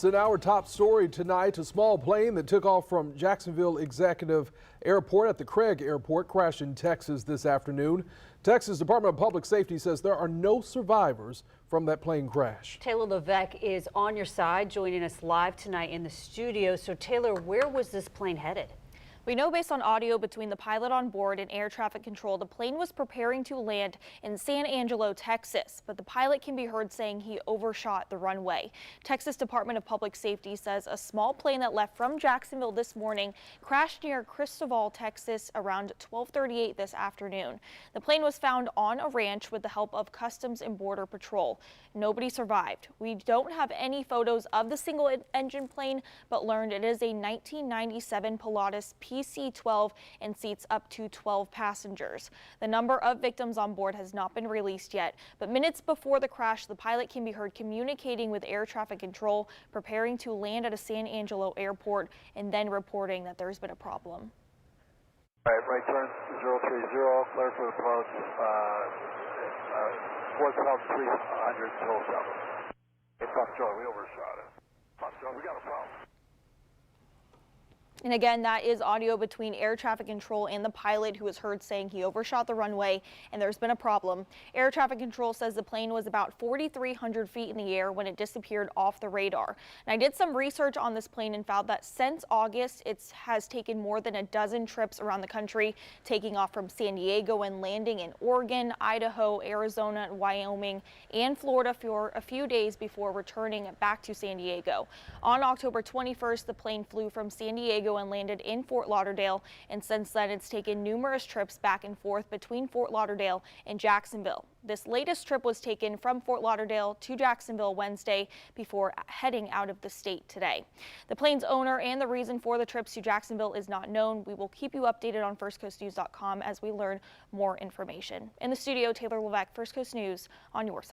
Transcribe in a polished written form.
In our top story tonight, a small plane that took off from Jacksonville Executive Airport at the Craig Airport crashed in Texas this afternoon. Texas Department of Public Safety says there are no survivors from that plane crash. Taylor Levesque is on your side, joining us live tonight in the studio. So Taylor, where was this plane headed? We know based on audio between the pilot on board and air traffic control, the plane was preparing to land in San Angelo, Texas, but the pilot can be heard saying he overshot the runway. Texas Department of Public Safety says a small plane that left from Jacksonville this morning crashed near Cristobal, Texas around 12:38 this afternoon. The plane was found on a ranch with the help of Customs and Border Patrol. Nobody survived. We don't have any photos of the single engine plane, but learned it is a 1997 Pilatus PC-12 and seats up to 12 passengers. The number of victims on board has not been released yet, but minutes before the crash, the pilot can be heard communicating with air traffic control, preparing to land at a San Angelo airport, and then reporting that there's been a problem. All right, right turn 030, clear for approach, 4,300 total south. It's off Joe, we overshot it. Off Joe, we got a problem. And again, that is audio between air traffic control and the pilot, who was heard saying he overshot the runway and there's been a problem. Air traffic control says the plane was about 4,300 feet in the air when it disappeared off the radar. And I did some research on this plane and found that since August, it has taken more than a dozen trips around the country, taking off from San Diego and landing in Oregon, Idaho, Arizona, Wyoming, and Florida for a few days before returning back to San Diego. On October 21st, the plane flew from San Diego and landed in Fort Lauderdale, and since then it's taken numerous trips back and forth between Fort Lauderdale and Jacksonville. This latest trip was taken from Fort Lauderdale to Jacksonville Wednesday before heading out of the state today. The plane's owner and the reason for the trips to Jacksonville is not known. We will keep you updated on firstcoastnews.com as we learn more information. In the studio, Taylor Levesque, First Coast News on your side.